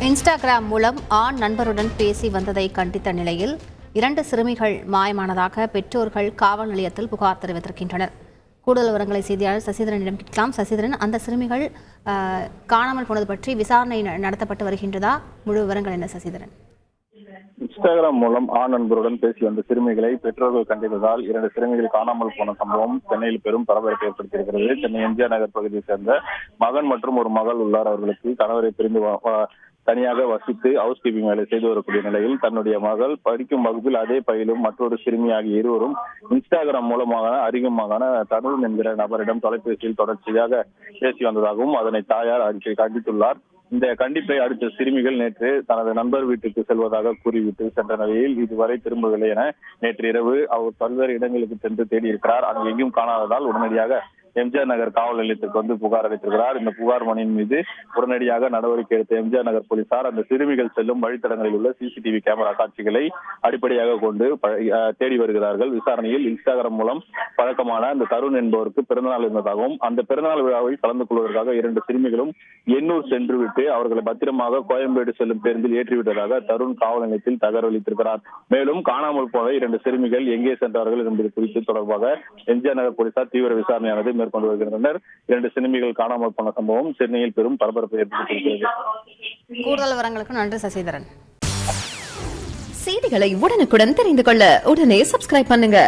Instagram மூலம் ஆண் நண்பருடன் பேசி வந்ததை கண்டித்த நிலையில் 2 சிறுமிகள் மாயமானதாக பெற்றோர்கள் காவல் நிலையத்தில் புகார் தெரிவித்திருக்கின்றனர். கூடுதல் விவரங்களை செய்தியாளர் சசிதரனிடம் கேட்கலாம். சசிதரன், அந்த சிறுமிகள் காணாமல் போனது பற்றி விசாரணை நடத்தப்பட்டு வருகின்றதா? முழு விவரங்கள் என்ன சசிதரன்? இன்ஸ்டாகிராம் மூலம் ஆண் நண்பருடன் பேசி வந்த சிறுமிகளை பெற்றோர்கள் கண்டித்ததால் 2 சிறுமிகள் காணாமல் போன சம்பவம் சென்னையில் பெரும் பரபரப்பை ஏற்படுத்தியிருக்கிறது. சென்னை எம்ஜிஆர் நகர் பகுதியை சேர்ந்த மகன் மற்றும் ஒரு மகள் உள்ளார். அவர்களுக்கு கணவரை பிரிந்து தனியாக வசித்து ஹவுஸ் கீப்பிங் வேலை செய்து வரக்கூடிய நிலையில் தன்னுடைய மகள் படிக்கும் வகுப்பில் அதே பயிலும் மற்றொரு சிறுமி ஆகிய இருவரும் இன்ஸ்டாகிராம் மூலமாக அறிமுகமான தருண் என்கிற நபரிடம் தொலைபேசியில் தொடர்ச்சியாக பேசி வந்ததாகவும் அதனை தாயார் கண்டித்துள்ளார். இந்த கண்டிப்பை அடுத்த சிறுமிகள் நேற்று தனது நண்பர் வீட்டுக்கு செல்வதாக கூறிவிட்டு சென்ற நிலையில் இதுவரை திரும்பவில்லை என நேற்று இரவு அவர் பல்வேறு இடங்களுக்கு சென்று தேடியிருக்கிறார். அங்கு எங்கும் காணாததால் உடனடியாக எம்ஜிஆர் நகர் காவல் நிலையத்திற்கு புகார் அளித்திருக்கிறார். இந்த புகார் மணியின் மீது உடனடியாக நடவடிக்கை எடுத்த எம்ஜிஆர் நகர் போலீசார் அந்த சிறுமிகள் செல்லும் வழித்தடங்களில் உள்ள சிசிடிவி கேமரா காட்சிகளை அடிப்படையாக கொண்டு தேடி வருகிறார்கள். விசாரணையில் இன்ஸ்டாகிராம் மூலம் பழக்கமான அந்த தருண் என்பவருக்கு பிறந்தநாள் இருந்ததாகவும் அந்த பிறந்தநாள் விழாவில் கலந்து கொள்வதற்காக 2 சிறுமிகளும் எண்ணூர் சென்றுவிட்டு அவர்களை பத்திரமாக கோயம்பேடு செல்லும் பேருந்தில் ஏற்றிவிட்டதாக தருண் காவல் நிலையத்தில் தகவல் அளித்திருக்கிறார். மேலும் காணாமல் போன 2 சிறுமிகள் எங்கே சென்றார்கள் என்பது குறித்து தொடர்பாக எம்ஜிஆர் நகர் போலீசார் தீவிர விசாரணையானது மேற்கொண்டு வருகின்றனர். 2 சிறுமிகள் காணாமல் போன சம்பவம் சென்னையில் பெரும் பரபரப்பை ஏற்படுத்தியிருக்கிறது. கூடுதல் விவரங்களுக்கு நன்றி சசிதரன். செய்திகளை உடனுக்குடன் தெரிந்து கொள்ள உடனே சப்ஸ்கிரைப் பண்ணுங்க.